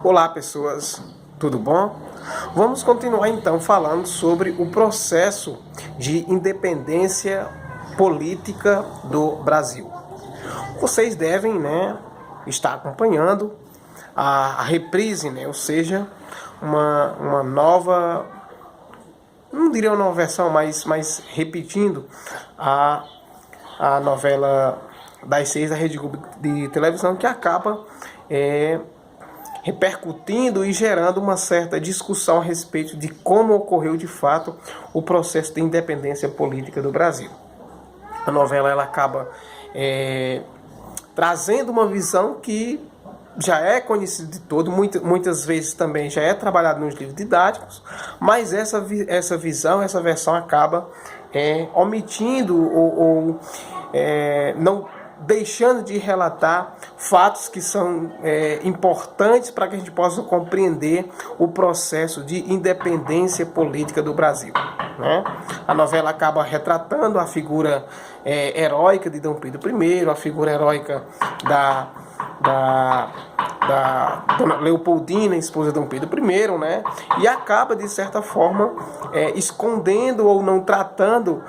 Olá pessoas, tudo bom? Vamos continuar então falando sobre o processo de independência política do Brasil. Vocês devem, estar acompanhando a reprise, ou seja, uma nova, não diria uma nova versão, mas repetindo a novela das 6 da Rede Globo de televisão, que acaba repercutindo e gerando uma certa discussão a respeito de como ocorreu de fato o processo de independência política do Brasil. A novela ela acaba trazendo uma visão que já é conhecida de todo, muitas vezes também já é trabalhada nos livros didáticos, mas essa visão, essa versão acaba omitindo ou não deixando de relatar fatos que são importantes para que a gente possa compreender o processo de independência política do Brasil. A novela acaba retratando a figura heróica de Dom Pedro I, a figura heróica da Dona Leopoldina, esposa de Dom Pedro I, e acaba, de certa forma, escondendo ou não tratando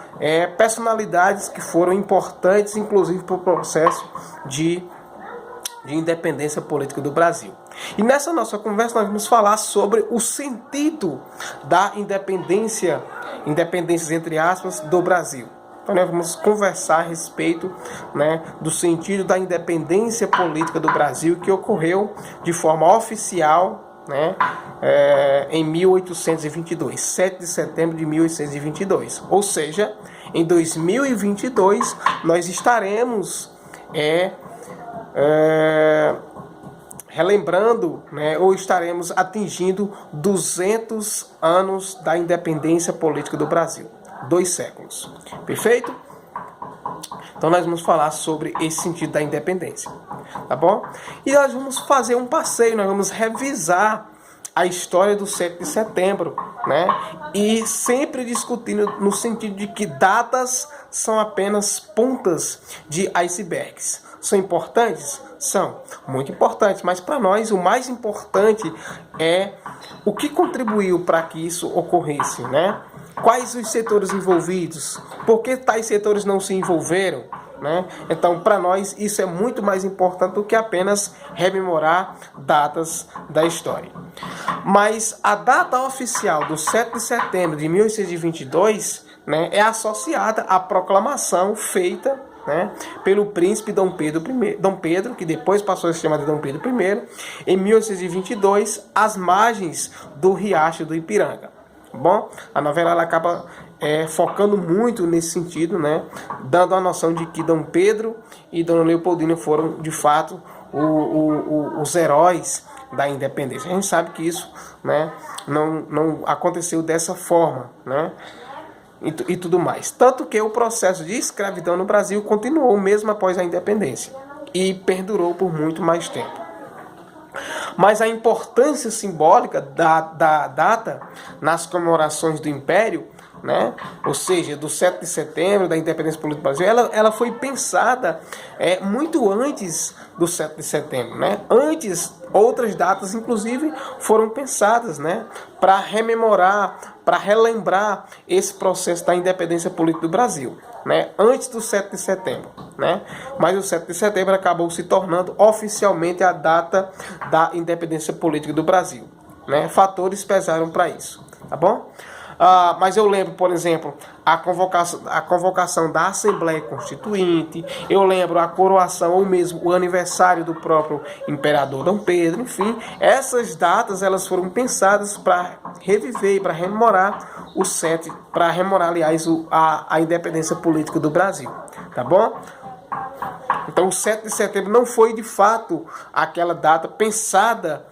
personalidades que foram importantes, inclusive para o processo de independência política do Brasil. E nessa nossa conversa nós vamos falar sobre o sentido da independências entre aspas, do Brasil. Então nós vamos conversar a respeito do sentido da independência política do Brasil, que ocorreu de forma oficial em 1822, 7 de setembro de 1822. Ou seja, em 2022 nós estaremos relembrando, ou estaremos atingindo 200 anos da independência política do Brasil. 2 séculos. Perfeito? Então nós vamos falar sobre esse sentido da independência. Tá bom? E nós vamos fazer um passeio, nós vamos revisar a história do 7 de setembro, E sempre discutindo no sentido de que datas são apenas pontas de icebergs. São importantes? São muito importantes, mas para nós o mais importante é o que contribuiu para que isso ocorresse, Quais os setores envolvidos? Por que tais setores não se envolveram? Então, para nós, isso é muito mais importante do que apenas rememorar datas da história. Mas a data oficial do 7 de setembro de 1822 é associada à proclamação feita pelo príncipe Dom Pedro, que depois passou a se chamar de Dom Pedro I, em 1822, às margens do Riacho do Ipiranga. Bom, a novela ela acaba focando muito nesse sentido, dando a noção de que Dom Pedro e Dona Leopoldina foram, de fato, os heróis da independência. A gente sabe que isso não aconteceu dessa forma, e tudo mais. Tanto que o processo de escravidão no Brasil continuou mesmo após a independência e perdurou por muito mais tempo. Mas a importância simbólica da data nas comemorações do Império, ou seja, do 7 de setembro, da independência política do Brasil, ela foi pensada muito antes do 7 de setembro. Antes, outras datas, inclusive, foram pensadas para rememorar, para relembrar esse processo da independência política do Brasil, antes do 7 de setembro. Mas o 7 de setembro acabou se tornando oficialmente a data da independência política do Brasil. Fatores pesaram para isso, tá bom? Mas eu lembro, por exemplo, a convocação da Assembleia Constituinte, eu lembro a coroação ou mesmo o aniversário do próprio Imperador Dom Pedro, enfim, essas datas elas foram pensadas para reviver, para rememorar o 7, para rememorar, aliás, a independência política do Brasil, tá bom? Então o 7 de setembro não foi de fato aquela data pensada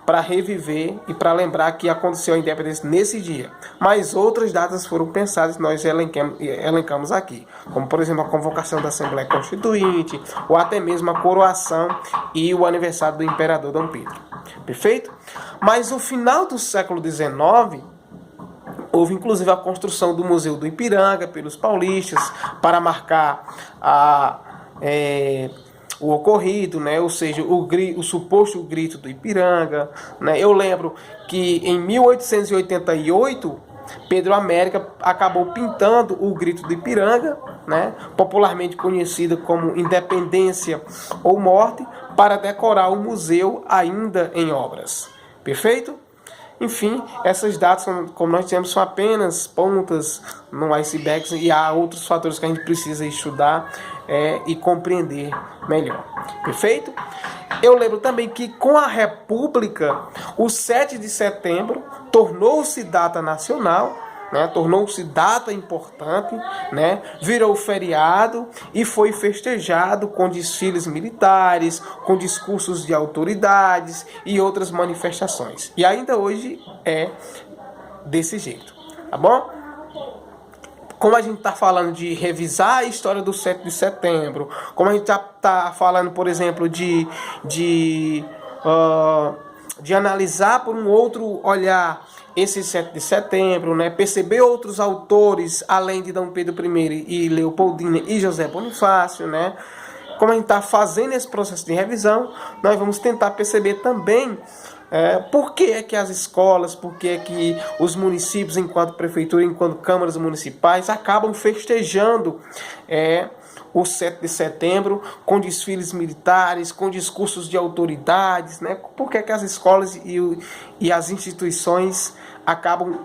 para reviver e para lembrar que aconteceu a independência nesse dia. Mas outras datas foram pensadas e nós elencamos aqui. Como, por exemplo, a convocação da Assembleia Constituinte, ou até mesmo a coroação e o aniversário do Imperador Dom Pedro. Perfeito? Mas no final do século XIX, houve inclusive a construção do Museu do Ipiranga pelos paulistas para marcar o ocorrido, né? Ou seja, o suposto grito do Ipiranga, né? Eu lembro que em 1888 Pedro América acabou pintando o grito do Ipiranga, né? Popularmente conhecido como Independência ou Morte, para decorar o museu ainda em obras. Perfeito? Enfim, essas datas, como nós temos, são apenas pontas no iceberg e há outros fatores que a gente precisa estudar e compreender melhor. Perfeito? Eu lembro também que com a República, o 7 de setembro tornou-se data nacional, né? Tornou-se data importante, né? Virou feriado e foi festejado com desfiles militares, com discursos de autoridades e outras manifestações. E ainda hoje é desse jeito, tá bom? Como a gente está falando de revisar a história do 7 de setembro, como a gente está falando, por exemplo, de analisar por um outro olhar esse 7 de setembro, né? Perceber outros autores, além de Dom Pedro I e Leopoldina e José Bonifácio, né? Como a gente está fazendo esse processo de revisão, nós vamos tentar perceber também por que é que as escolas, por que é que os municípios, enquanto prefeitura, enquanto câmaras municipais, acabam festejando o 7 de setembro com desfiles militares, com discursos de autoridades, né? Por que é que as escolas e as instituições acabam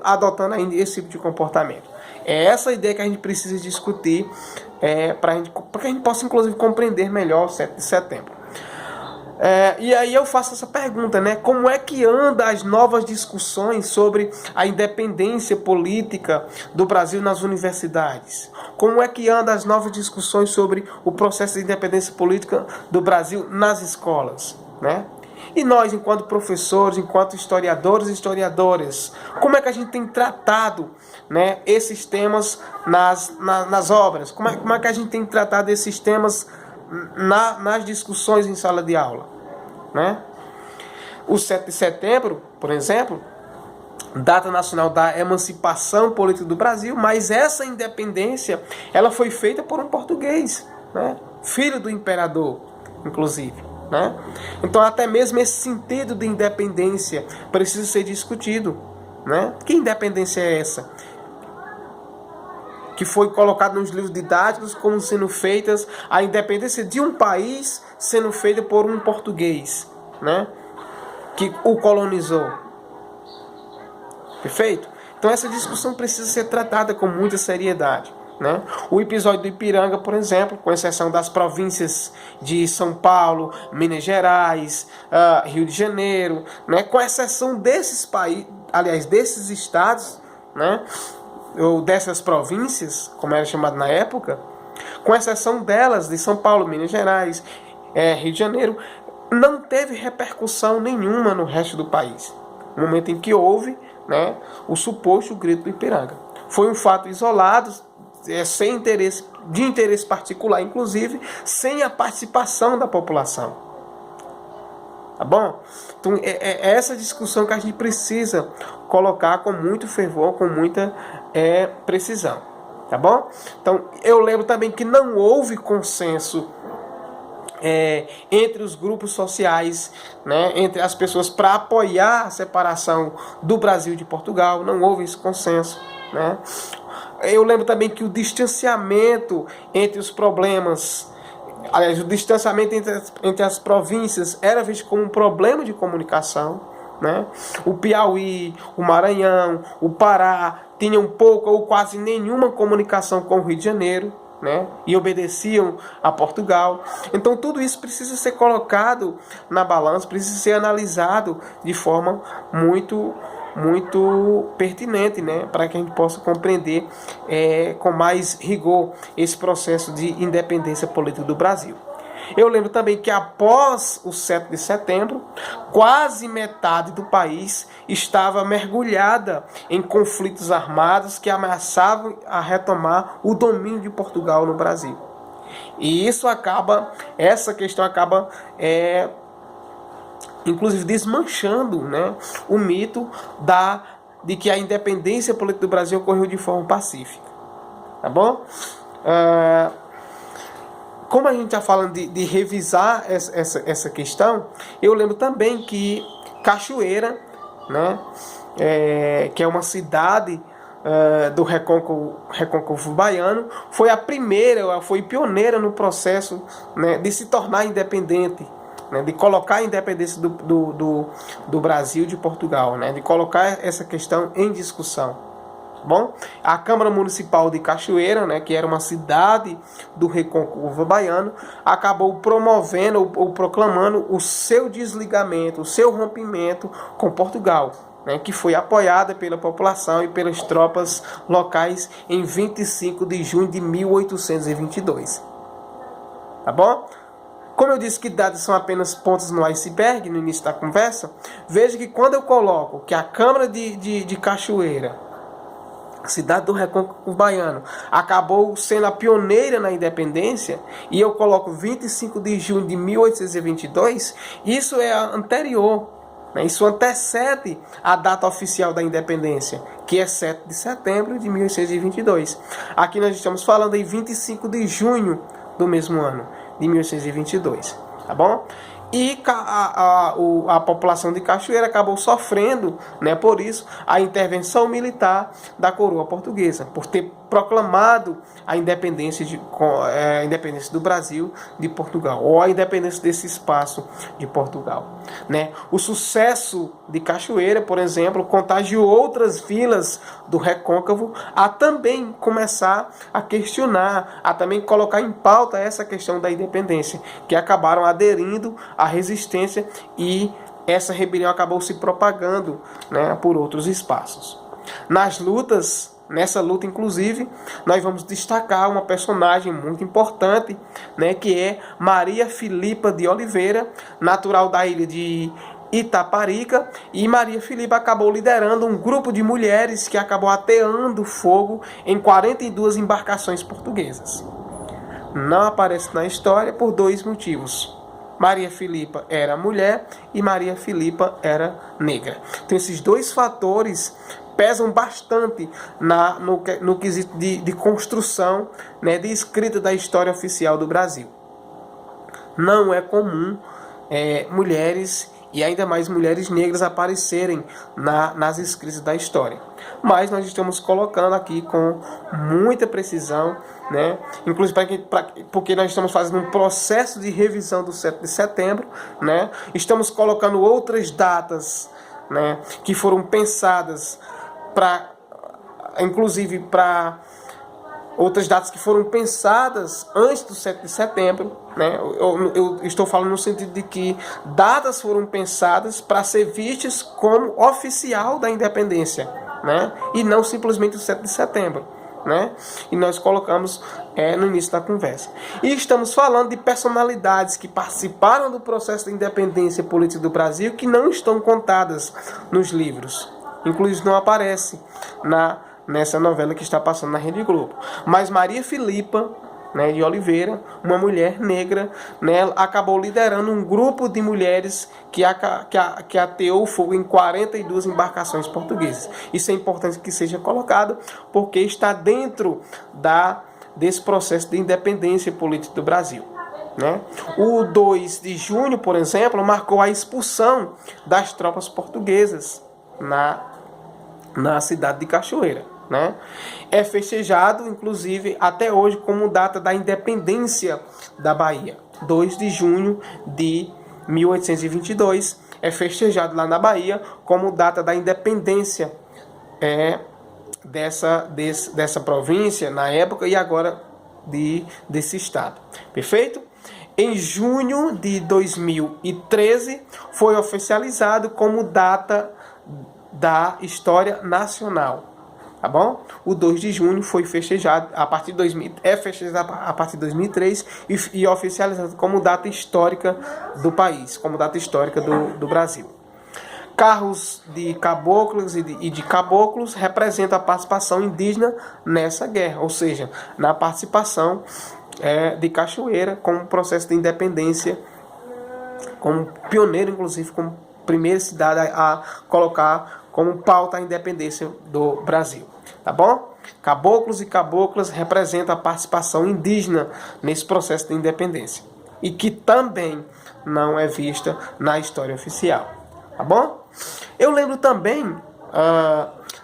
adotando ainda esse tipo de comportamento? É essa ideia que a gente precisa discutir para que a gente possa, inclusive, compreender melhor o 7 de setembro. E aí eu faço essa pergunta, né? Como é que anda as novas discussões sobre a independência política do Brasil nas universidades? Como é que anda as novas discussões sobre o processo de independência política do Brasil nas escolas, né? E nós, enquanto professores, enquanto historiadores e historiadoras, como é que a gente tem tratado, né, esses temas nas obras? Como é que a gente tem tratado esses temas nas discussões em sala de aula, né? O 7 de setembro, por exemplo, data nacional da emancipação política do Brasil, mas essa independência ela foi feita por um português, né? Filho do imperador, inclusive, né? Então até mesmo esse sentido de independência precisa ser discutido, né? Que independência é essa? Que foi colocado nos livros didáticos como sendo feitas a independência de um país sendo feita por um português, né? Que o colonizou. Perfeito? Então essa discussão precisa ser tratada com muita seriedade, né? O episódio do Ipiranga, por exemplo, com exceção das províncias de São Paulo, Minas Gerais, Rio de Janeiro, né? Com exceção desses países, aliás, desses estados, né? Ou dessas províncias, como era chamado na época, com exceção delas, de São Paulo, Minas Gerais, Rio de Janeiro, não teve repercussão nenhuma no resto do país. No momento em que houve, né, o suposto grito do Ipiranga. Foi um fato isolado, sem interesse, de interesse particular, inclusive, sem a participação da população. Tá bom? Então é essa discussão que a gente precisa colocar com muito fervor, com muita precisão. Tá bom? Então eu lembro também que não houve consenso entre os grupos sociais, né, entre as pessoas para apoiar a separação do Brasil de Portugal. Não houve esse consenso, né? Eu lembro também que o distanciamento entre os problemas, aliás, o distanciamento entre as províncias era visto como um problema de comunicação, né? O Piauí, o Maranhão, o Pará tinham pouca ou quase nenhuma comunicação com o Rio de Janeiro, né? E obedeciam a Portugal. Então tudo isso precisa ser colocado na balança, precisa ser analisado de forma muito pertinente, né, para que a gente possa compreender com mais rigor esse processo de independência política do Brasil. Eu lembro também que após o 7 de setembro, quase metade do país estava mergulhada em conflitos armados que ameaçavam a retomar o domínio de Portugal no Brasil. E essa questão acaba inclusive desmanchando, né, o mito de que a independência política do Brasil ocorreu de forma pacífica. Tá bom? como a gente está falando de revisar essa questão, eu lembro também que Cachoeira, né, que é uma cidade do Recôncavo Baiano, foi a primeira, foi pioneira no processo, né, de se tornar independente, né, de colocar a independência do Brasil de Portugal, né, de colocar essa questão em discussão. Bom, a Câmara Municipal de Cachoeira, né, que era uma cidade do Recôncavo Baiano, acabou promovendo ou proclamando o seu desligamento, o seu rompimento com Portugal, né, que foi apoiada pela população e pelas tropas locais em 25 de junho de 1822. Tá bom? Como eu disse que dados são apenas pontos no iceberg no início da conversa, veja que quando eu coloco que a Câmara de Cachoeira, a cidade do Recôncavo Baiano, acabou sendo a pioneira na independência, e eu coloco 25 de junho de 1822, isso é anterior, né? Isso antecede a data oficial da independência, que é 7 de setembro de 1822. Aqui nós estamos falando em 25 de junho do mesmo ano, de 1822, tá bom? E a população de Cachoeira acabou sofrendo, né, por isso, a intervenção militar da coroa portuguesa, por ter proclamado a independência, a independência do Brasil de Portugal, ou a independência desse espaço de Portugal, né? O sucesso de Cachoeira, por exemplo, contagiou outras vilas do Recôncavo a também começar a questionar, a também colocar em pauta essa questão da independência, que acabaram aderindo à resistência, e essa rebelião acabou se propagando, né, por outros espaços. Nessa luta, inclusive, nós vamos destacar uma personagem muito importante, né, que é Maria Filipa de Oliveira, natural da ilha de Itaparica, e Maria Filipa acabou liderando um grupo de mulheres que acabou ateando fogo em 42 embarcações portuguesas. Não aparece na história por dois motivos. Maria Filipa era mulher e Maria Filipa era negra. Então esses dois fatores pesam bastante no quesito de construção, né, de escrita da história oficial do Brasil. Não é comum mulheres, e ainda mais mulheres negras, aparecerem nas escritas da história. Mas nós estamos colocando aqui com muita precisão, né? Inclusive porque nós estamos fazendo um processo de revisão do 7 de setembro, né? Estamos colocando outras datas, né, que foram pensadas inclusive para outras datas que foram pensadas antes do 7 de setembro, né? Eu estou falando no sentido de que datas foram pensadas para ser vistas como oficial da independência, né? E não simplesmente o 7 de setembro. Né? E nós colocamos no início da conversa. E estamos falando de personalidades que participaram do processo de independência política do Brasil, que não estão contadas nos livros. Inclusive não aparece nessa novela que está passando na Rede Globo. Mas Maria Filipa, né, de Oliveira, uma mulher negra, né, acabou liderando um grupo de mulheres que ateou fogo em 42 embarcações portuguesas. Isso é importante que seja colocado, porque está dentro desse processo de independência política do Brasil. Né? O 2 de junho, por exemplo, marcou a expulsão das tropas portuguesas na cidade de Cachoeira. Né? É festejado, inclusive, até hoje como data da independência da Bahia. 2 de junho de 1822 é festejado lá na Bahia como data da independência dessa província na época, e agora desse estado. Perfeito? Em junho de 2013 foi oficializado como data da história nacional. Tá bom? O 2 de junho foi festejado festejado a partir de 2003 e oficializado como data histórica do país, como data histórica do Brasil. Carros de caboclos e de caboclos representam a participação indígena nessa guerra, ou seja, na participação de Cachoeira como processo de independência, como pioneiro, inclusive, como primeira cidade a colocar como pauta a independência do Brasil. Tá bom? Caboclos e caboclas representam a participação indígena nesse processo de independência e que também não é vista na história oficial, tá bom? Eu lembro também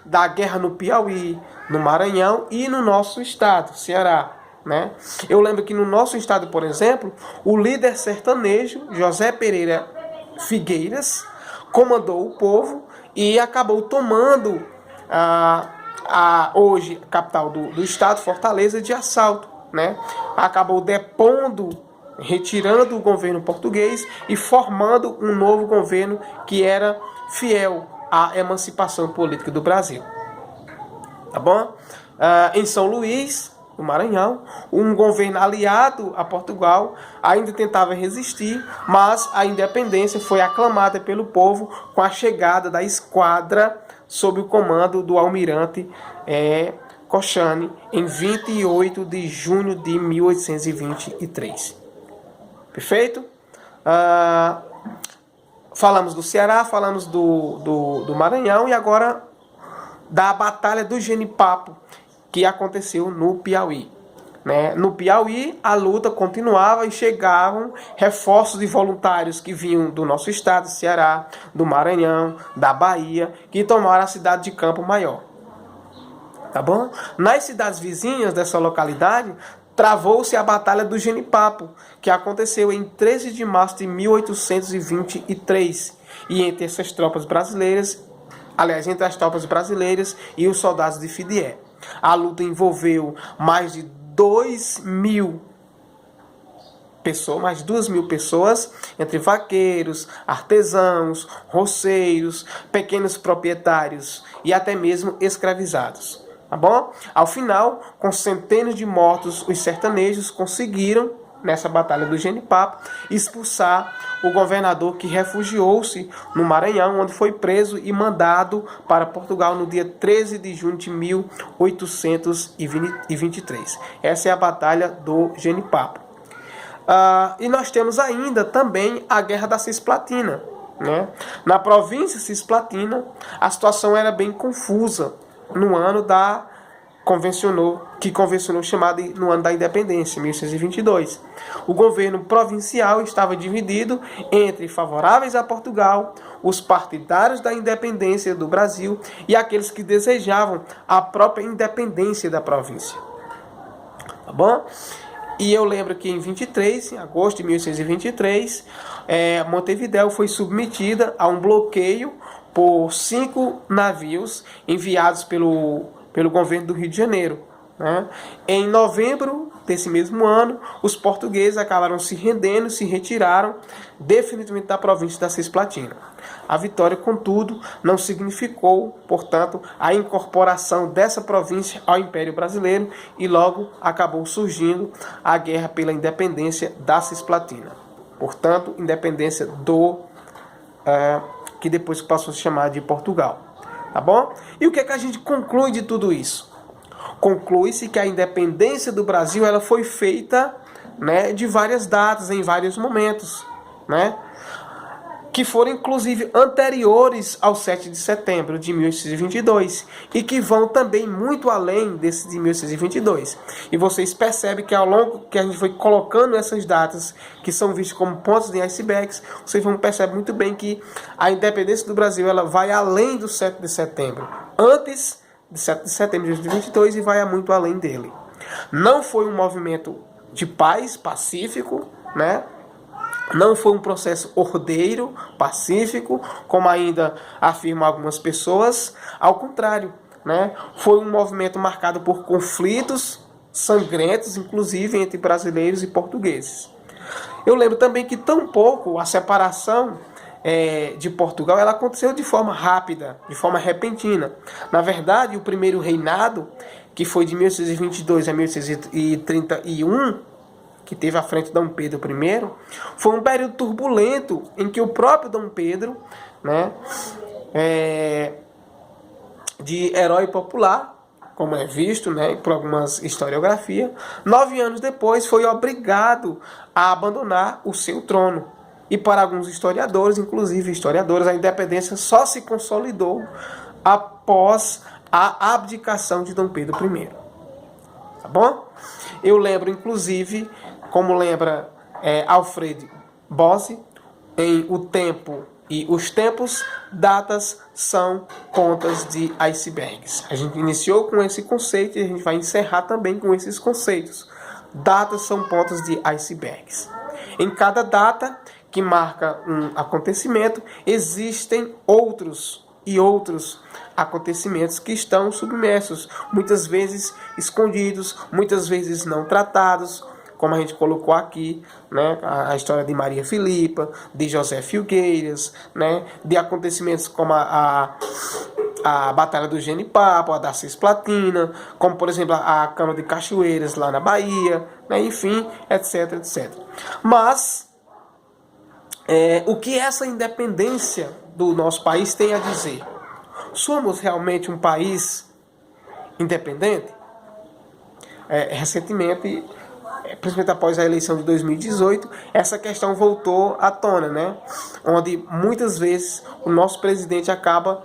da guerra no Piauí, no Maranhão e no nosso estado, Ceará, né? Eu lembro que no nosso estado, por exemplo, o líder sertanejo José Pereira Figueiras comandou o povo e acabou tomando hoje a capital do estado, Fortaleza, de assalto, né? Acabou depondo, retirando o governo português e formando um novo governo que era fiel à emancipação política do Brasil. Tá bom? Em São Luís, no Maranhão, um governo aliado a Portugal ainda tentava resistir, mas a independência foi aclamada pelo povo com a chegada da esquadra sob o comando do almirante Cochane em 28 de junho de 1823. Perfeito? Falamos do Ceará, falamos do Maranhão e agora da Batalha do Genipapo, que aconteceu no Piauí. Né? No Piauí, a luta continuava e chegavam reforços de voluntários que vinham do nosso estado, Ceará, do Maranhão, da Bahia, que tomaram a cidade de Campo Maior. Tá bom? Nas cidades vizinhas dessa localidade, travou-se a Batalha do Genipapo, que aconteceu em 13 de março de 1823. E entre essas tropas brasileiras, entre as tropas brasileiras e os soldados de Fidié. A luta envolveu mais de 2.000 pessoas, entre vaqueiros, artesãos, roceiros, pequenos proprietários e até mesmo escravizados. Tá bom? Ao final, com centenas de mortos, os sertanejos conseguiram, nessa Batalha do Genipapo, expulsar o governador que refugiou-se no Maranhão, onde foi preso e mandado para Portugal no dia 13 de junho de 1823. Essa é a Batalha do Genipapo. E nós temos ainda também a Guerra da Cisplatina. Né? Na província Cisplatina, a situação era bem confusa no ano que convencionou chamado no ano da independência, 1822. O governo provincial estava dividido entre favoráveis a Portugal, os partidários da independência do Brasil e aqueles que desejavam a própria independência da província. Tá bom? E eu lembro que em agosto de 1823, Montevidéu foi submetida a um bloqueio por 5 navios enviados pelo governo do Rio de Janeiro. Né? Em novembro desse mesmo ano, os portugueses acabaram se rendendo, se retiraram definitivamente da província da Cisplatina. A vitória, contudo, não significou, portanto, a incorporação dessa província ao Império Brasileiro e logo acabou surgindo a guerra pela independência da Cisplatina. Portanto, independência que depois passou a se chamar de Portugal. Tá bom? E o que é que a gente conclui de tudo isso? Conclui-se que a independência do Brasil ela foi feita, né, de várias datas, em vários momentos, né, que foram inclusive anteriores ao 7 de setembro de 1822 e que vão também muito além desse de 1822. E vocês percebem que ao longo que a gente foi colocando essas datas que são vistas como pontos de icebergs, vocês vão perceber muito bem que a independência do Brasil ela vai além do 7 de setembro, antes de 7 de setembro de 1822 e vai muito além dele. Não foi um movimento de paz, pacífico, né? Não foi um processo ordeiro, pacífico, como ainda afirmam algumas pessoas. Ao contrário, né? Foi um movimento marcado por conflitos sangrentos, inclusive entre brasileiros e portugueses. Eu lembro também que tampouco a separação de Portugal ela aconteceu de forma rápida, de forma repentina. Na verdade, o primeiro reinado, que foi de 1622 a 1631, que teve à frente Dom Pedro I, foi um período turbulento em que o próprio Dom Pedro, né, de herói popular, como é visto, né, por algumas historiografias, 9 anos depois foi obrigado a abandonar o seu trono. E para alguns historiadores, inclusive historiadores, a independência só se consolidou após a abdicação de Dom Pedro I. Tá bom? Eu lembro, inclusive, como lembra Alfred Bose, em O Tempo e os Tempos, datas são pontas de icebergs. A gente iniciou com esse conceito e a gente vai encerrar também com esses conceitos. Datas são pontas de icebergs. Em cada data que marca um acontecimento, existem outros acontecimentos que estão submersos, muitas vezes escondidos, muitas vezes não tratados, como a gente colocou aqui, né, a história de Maria Filipa, de José Filgueiras, né, de acontecimentos como a Batalha do Genipapo, a da Cisplatina, como, por exemplo, a Câmara de Cachoeiras, lá na Bahia, né, enfim, etc, etc. Mas, o que essa independência do nosso país tem a dizer? Somos realmente um país independente? Recentemente, principalmente após a eleição de 2018, essa questão voltou à tona, né? Onde muitas vezes o nosso presidente acaba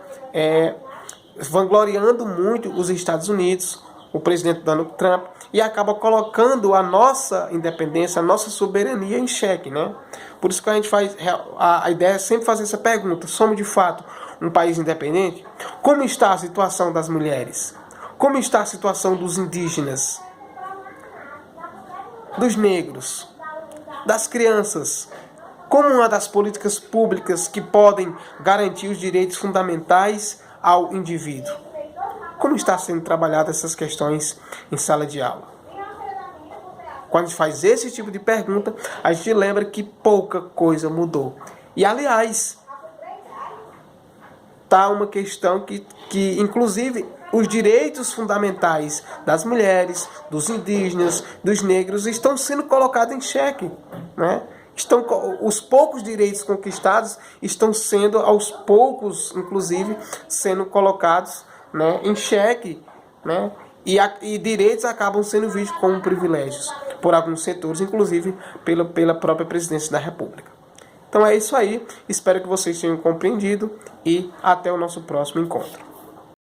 vangloriando muito os Estados Unidos, o presidente Donald Trump, e acaba colocando a nossa independência, a nossa soberania em xeque, né? Por isso que a gente faz, a ideia é sempre fazer essa pergunta: somos de fato um país independente? Como está a situação das mulheres? Como está a situação dos indígenas? Dos negros? Das crianças? Como uma das políticas públicas que podem garantir os direitos fundamentais ao indivíduo? Como está sendo trabalhadas essas questões em sala de aula? Quando a gente faz esse tipo de pergunta, a gente lembra que pouca coisa mudou. E, aliás, tá uma questão que inclusive, os direitos fundamentais das mulheres, dos indígenas, dos negros estão sendo colocados em xeque, né? Os poucos direitos conquistados estão sendo, aos poucos, inclusive, sendo colocados, né, em xeque, né? E direitos acabam sendo vistos como privilégios por alguns setores, inclusive pela própria presidência da República. Então é isso aí, espero que vocês tenham compreendido e até o nosso próximo encontro.